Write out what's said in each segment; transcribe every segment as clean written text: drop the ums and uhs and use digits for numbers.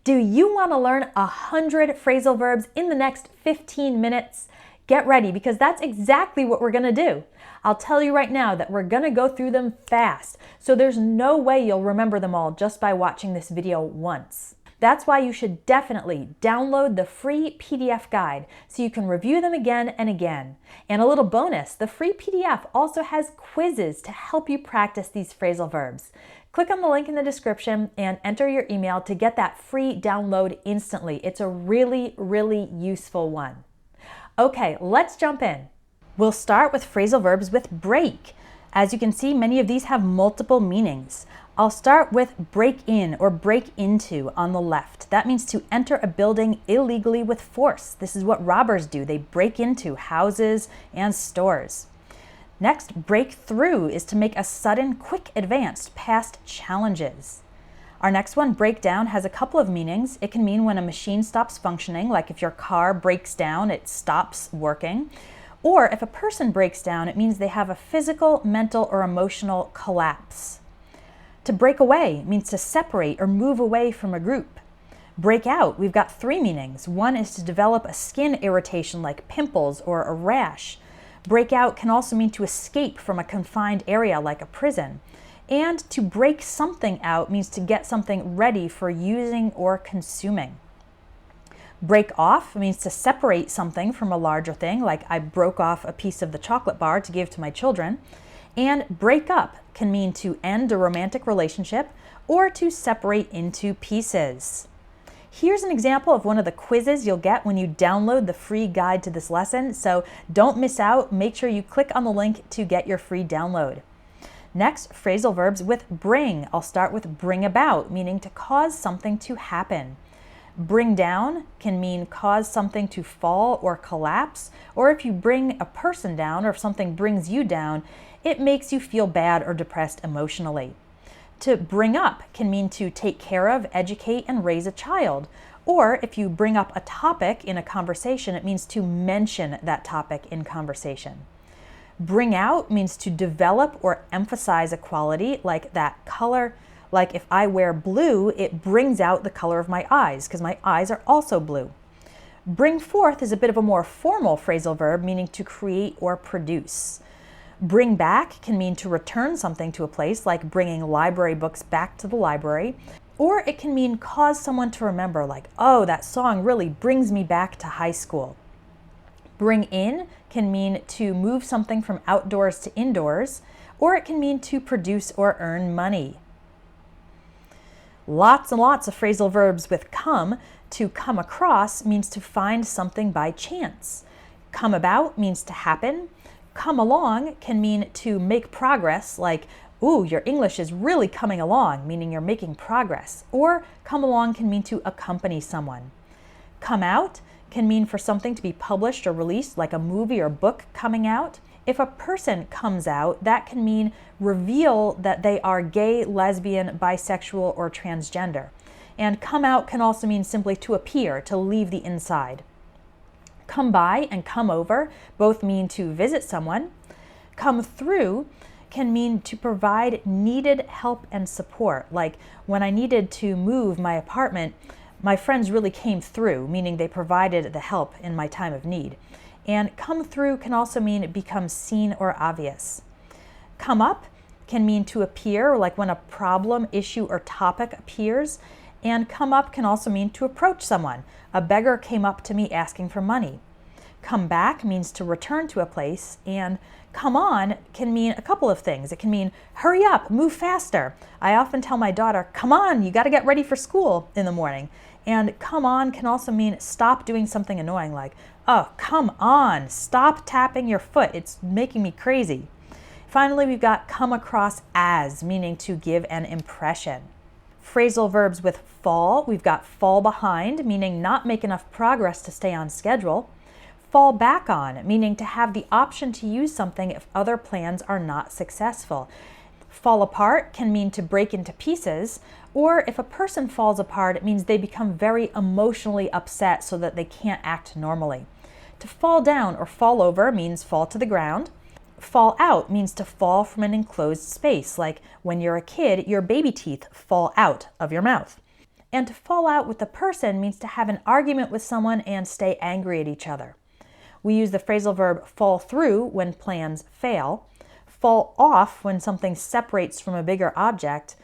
Do you want to learn 100 phrasal verbs in the next 15 minutes? Get ready, because that's exactly what we're going to do. I'll tell you right now that we're going to go through them fast, so there's no way you'll remember them all just by watching this video once. That's why you should definitely download the free PDF guide so you can review them again and again. And a little bonus, the free PDF also has quizzes to help you practice these phrasal verbs. Click on the link in the description and enter your email to get that free download instantly. It's a really, really useful one. Okay, let's jump in. We'll start with phrasal verbs with break. As you can see, many of these have multiple meanings. I'll start with break in or break into on the left. That means to enter a building illegally with force. This is what robbers do. They break into houses and stores. Next, break through is to make a sudden, quick advance past challenges. Our next one, break down, has a couple of meanings. It can mean when a machine stops functioning, like if your car breaks down, it stops working. Or if a person breaks down, it means they have a physical, mental, or emotional collapse. To break away means to separate or move away from a group. Break out, we've got three meanings. One is to develop a skin irritation like pimples or a rash. Break out can also mean to escape from a confined area like a prison. And to break something out means to get something ready for using or consuming. Break off means to separate something from a larger thing, like I broke off a piece of the chocolate bar to give to my children. And break up can mean to end a romantic relationship or to separate into pieces. Here's an example of one of the quizzes you'll get when you download the free guide to this lesson, so don't miss out. Make sure you click on the link to get your free download. Next, phrasal verbs with bring. I'll start with bring about, meaning to cause something to happen. Bring down can mean cause something to fall or collapse, or if you bring a person down or if something brings you down, it makes you feel bad or depressed emotionally. To bring up can mean to take care of, educate, and raise a child. Or if you bring up a topic in a conversation, it means to mention that topic in conversation. Bring out means to develop or emphasize a quality, like that color. Like if I wear blue, it brings out the color of my eyes because my eyes are also blue. Bring forth is a bit of a more formal phrasal verb, meaning to create or produce. Bring back can mean to return something to a place, like bringing library books back to the library. Or it can mean cause someone to remember, like, oh, that song really brings me back to high school. Bring in can mean to move something from outdoors to indoors, or it can mean to produce or earn money. Lots and lots of phrasal verbs with come. To come across means to find something by chance. Come about means to happen. Come along can mean to make progress, like, ooh, your English is really coming along, meaning you're making progress. Or come along can mean to accompany someone. Come out can mean for something to be published or released, like a movie or book coming out. If a person comes out, that can mean reveal that they are gay, lesbian, bisexual, or transgender. And come out can also mean simply to appear, to leave the inside. Come by and come over both mean to visit someone. Come through can mean to provide needed help and support. Like when I needed to move my apartment, my friends really came through, meaning they provided the help in my time of need. And come through can also mean become seen or obvious. Come up can mean to appear, like when a problem, issue, or topic appears. And come up can also mean to approach someone. A beggar came up to me asking for money. Come back means to return to a place, and come on can mean a couple of things. It can mean hurry up, move faster. I often tell my daughter, come on, you got to get ready for school in the morning. And come on can also mean stop doing something annoying, like, oh, come on, stop tapping your foot. It's making me crazy. Finally, we've got come across as, meaning to give an impression. Phrasal verbs with fall, we've got fall behind, meaning not make enough progress to stay on schedule. Fall back on, meaning to have the option to use something if other plans are not successful. Fall apart can mean to break into pieces, or if a person falls apart, it means they become very emotionally upset so that they can't act normally. To fall down or fall over means fall to the ground. Fall out means to fall from an enclosed space, like when you're a kid, your baby teeth fall out of your mouth. And to fall out with a person means to have an argument with someone and stay angry at each other. We use the phrasal verb fall through when plans fail, fall off when something separates from a bigger object.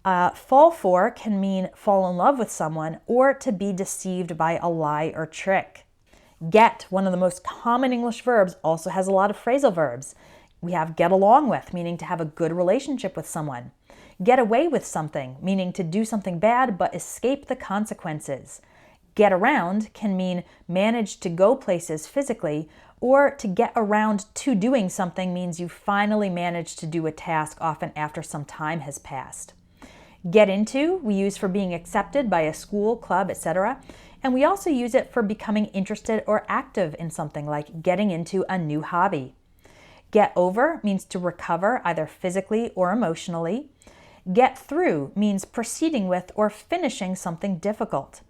Fall for can mean fall in love with someone or to be deceived by a lie or trick. Get, one of the most common English verbs, also has a lot of phrasal verbs. We have get along with, meaning to have a good relationship with someone. Get away with something, meaning to do something bad but escape the consequences. Get around can mean manage to go places physically, or to get around to doing something means you finally managed to do a task, often after some time has passed. Get into, we use for being accepted by a school, club, etc. And we also use it for becoming interested or active in something, like getting into a new hobby. Get over means to recover, either physically or emotionally. Get through means proceeding with or finishing something difficult.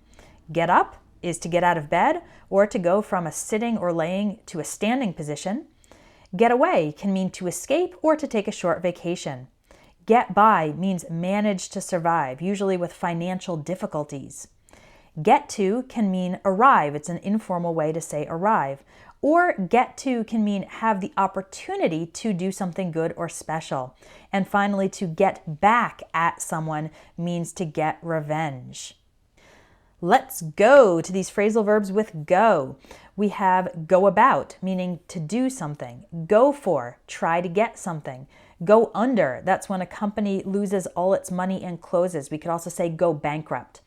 Get up is to get out of bed or to go from a sitting or laying to a standing position. Get away can mean to escape or to take a short vacation. Get by means manage to survive, usually with financial difficulties. Get to can mean arrive. It's an informal way to say arrive. Or get to can mean have the opportunity to do something good or special. And finally, to get back at someone means to get revenge. Let's go to these phrasal verbs with go. We have go about, meaning to do something. Go for, try to get something. Go under, that's when a company loses all its money and closes. We could also say go bankrupt.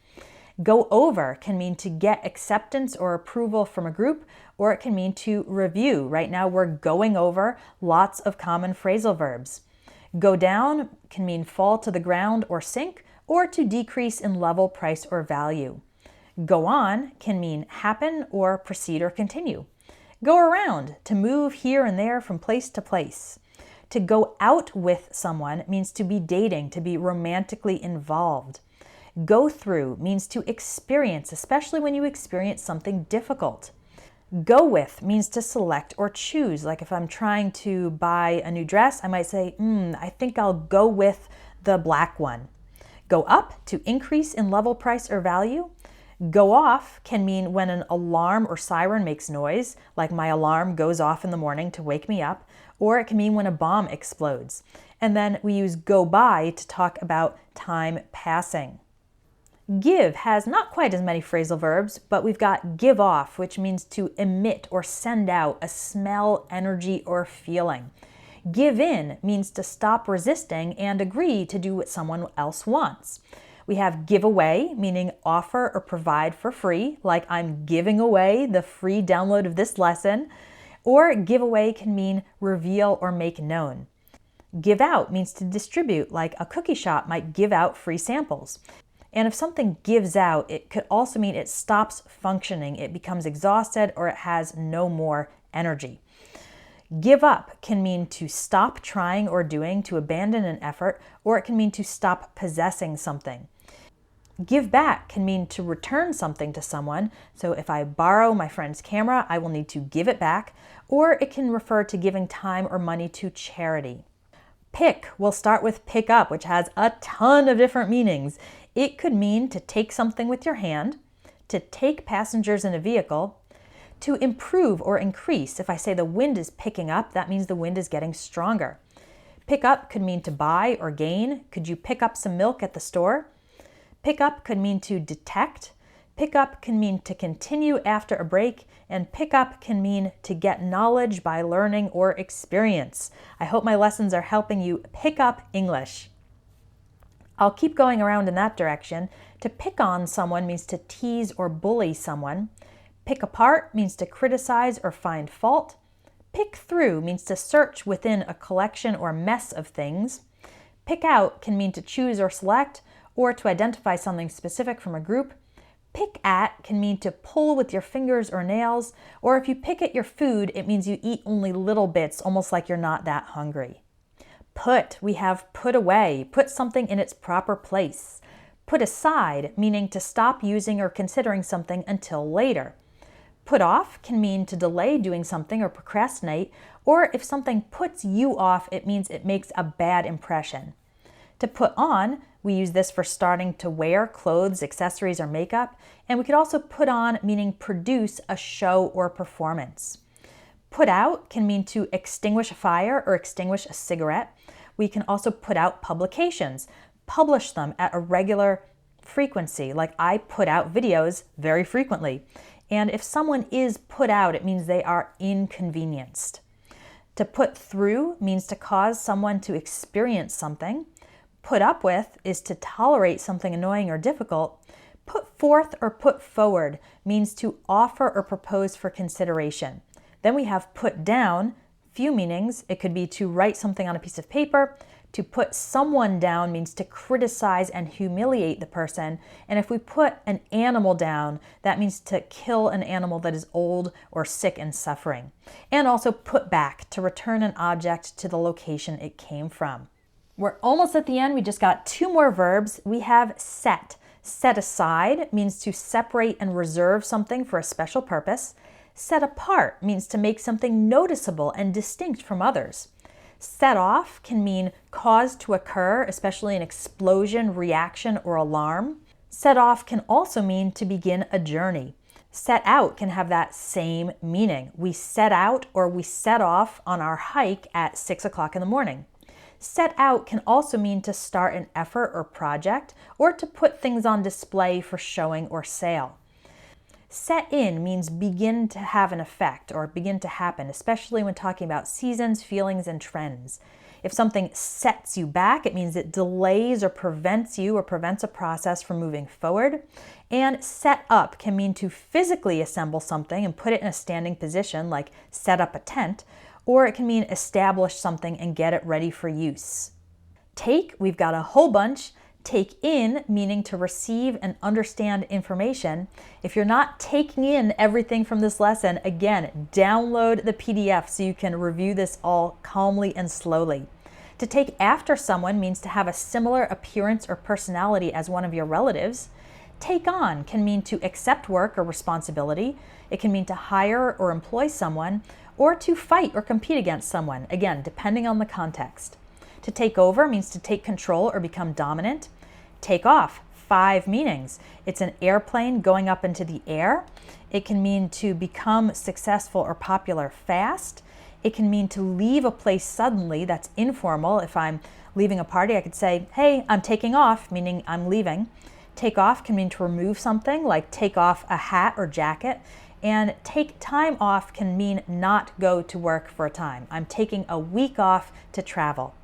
Go over can mean to get acceptance or approval from a group, or it can mean to review. Right now we're going over lots of common phrasal verbs. Go down can mean fall to the ground or sink, or to decrease in level, price, or value. Go on can mean happen or proceed or continue. Go around, to move here and there from place to place. To go out with someone means to be dating, to be romantically involved. Go through means to experience, especially when you experience something difficult. Go with means to select or choose. Like if I'm trying to buy a new dress, I might say, I think I'll go with the black one. Go up, to increase in level, price, or value. Go off can mean when an alarm or siren makes noise, like my alarm goes off in the morning to wake me up, or it can mean when a bomb explodes. And then we use go by to talk about time passing. Give has not quite as many phrasal verbs, but we've got give off, which means to emit or send out a smell, energy, or feeling. Give in means to stop resisting and agree to do what someone else wants. We have give away, meaning offer or provide for free, like I'm giving away the free download of this lesson. Or give away can mean reveal or make known. Give out means to distribute, like a cookie shop might give out free samples. And if something gives out, it could also mean it stops functioning, it becomes exhausted, or it has no more energy. Give up can mean to stop trying or doing, to abandon an effort, or it can mean to stop possessing something. Give back can mean to return something to someone. So if I borrow my friend's camera, I will need to give it back, or it can refer to giving time or money to charity. Pick, we'll start with pick up, which has a ton of different meanings. It could mean to take something with your hand, to take passengers in a vehicle, to improve or increase. If I say the wind is picking up, that means the wind is getting stronger. Pick up could mean to buy or gain. Could you pick up some milk at the store? Pick up could mean to detect. Pick up can mean to continue after a break, and pick up can mean to get knowledge by learning or experience. I hope my lessons are helping you pick up English. I'll keep going around in that direction. To pick on someone means to tease or bully someone. Pick apart means to criticize or find fault. Pick through means to search within a collection or mess of things. Pick out can mean to choose or select, or to identify something specific from a group. Pick at can mean to pull with your fingers or nails, or if you pick at your food, it means you eat only little bits, almost like you're not that hungry. Put, we have put away, put something in its proper place. Put aside, meaning to stop using or considering something until later. Put off can mean to delay doing something or procrastinate, or if something puts you off, it means it makes a bad impression. To put on, we use this for starting to wear clothes, accessories, or makeup. And we could also put on, meaning produce a show or performance. Put out can mean to extinguish a fire or extinguish a cigarette. We can also put out publications, publish them at a regular frequency, like I put out videos very frequently. And if someone is put out, it means they are inconvenienced. To put through means to cause someone to experience something. Put up with is to tolerate something annoying or difficult. Put forth or put forward means to offer or propose for consideration. Then we have put down, few meanings. It could be to write something on a piece of paper. To put someone down means to criticize and humiliate the person. And if we put an animal down, that means to kill an animal that is old or sick and suffering. And also put back, to return an object to the location it came from. We're almost at the end. We just got 2 more verbs. We have set. Set aside means to separate and reserve something for a special purpose. Set apart means to make something noticeable and distinct from others. Set off can mean cause to occur, especially an explosion, reaction, or alarm. Set off can also mean to begin a journey. Set out can have that same meaning. We set out or we set off on our hike at 6 o'clock in the morning. Set out can also mean to start an effort or project, or to put things on display for showing or sale. Set in means begin to have an effect or begin to happen, especially when talking about seasons, feelings, and trends. If something sets you back, it means it delays or prevents you or prevents a process from moving forward. And set up can mean to physically assemble something and put it in a standing position, like set up a tent, or it can mean establish something and get it ready for use. Take, we've got a whole bunch. Take in, meaning to receive and understand information. If you're not taking in everything from this lesson, again, download the PDF so you can review this all calmly and slowly. To take after someone means to have a similar appearance or personality as one of your relatives. Take on can mean to accept work or responsibility. It can mean to hire or employ someone, or to fight or compete against someone, again, depending on the context. To take over means to take control or become dominant. Take off, 5 meanings. It's an airplane going up into the air. It can mean to become successful or popular fast. It can mean to leave a place suddenly. That's informal. If I'm leaving a party, I could say, hey, I'm taking off, meaning I'm leaving. Take off can mean to remove something, like take off a hat or jacket. And take time off can mean not go to work for a time. I'm taking a week off to travel.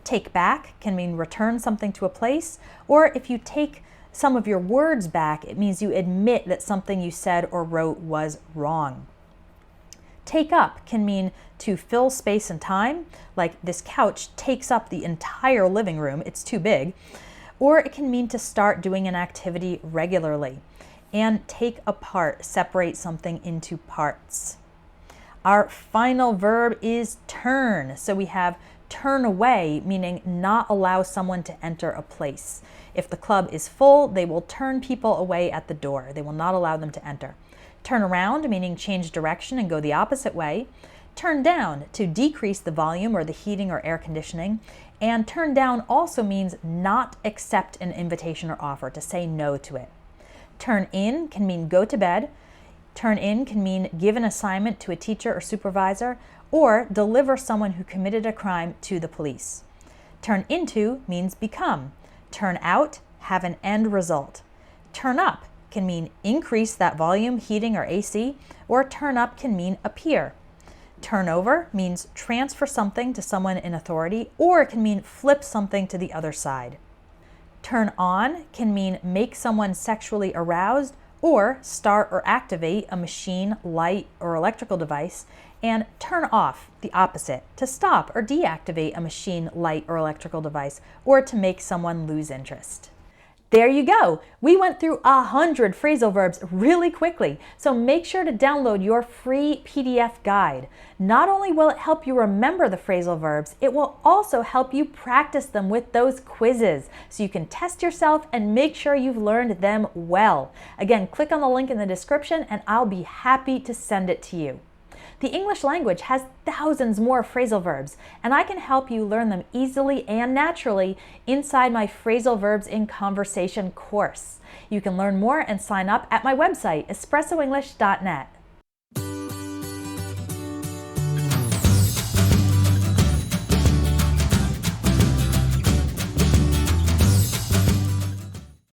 Take back can mean return something to a place, or if you take some of your words back, it means you admit that something you said or wrote was wrong. Take up can mean to fill space and time, like this couch takes up the entire living room, it's too big, or it can mean to start doing an activity regularly. And take apart, separate something into parts. Our final verb is turn. So we have turn away, meaning not allow someone to enter a place. If the club is full, they will turn people away at the door. They will not allow them to enter. Turn around, meaning change direction and go the opposite way. Turn down, to decrease the volume or the heating or air conditioning. And turn down also means not accept an invitation or offer, to say no to it. Turn in can mean go to bed. Turn in can mean give an assignment to a teacher or supervisor, or deliver someone who committed a crime to the police. Turn into means become. Turn out, have an end result. Turn up can mean increase that volume, heating, or AC, or turn up can mean appear. Turn over means transfer something to someone in authority, or it can mean flip something to the other side. Turn on can mean make someone sexually aroused, or start or activate a machine, light, or electrical device. And turn off, the opposite, to stop or deactivate a machine, light, or electrical device, or to make someone lose interest. There you go. We went through 100 phrasal verbs really quickly, so make sure to download your free PDF guide. Not only will it help you remember the phrasal verbs, it will also help you practice them with those quizzes, so you can test yourself and make sure you've learned them well. Again, click on the link in the description and I'll be happy to send it to you. The English language has thousands more phrasal verbs, and I can help you learn them easily and naturally inside my Phrasal Verbs in Conversation course. You can learn more and sign up at my website, espressoenglish.net.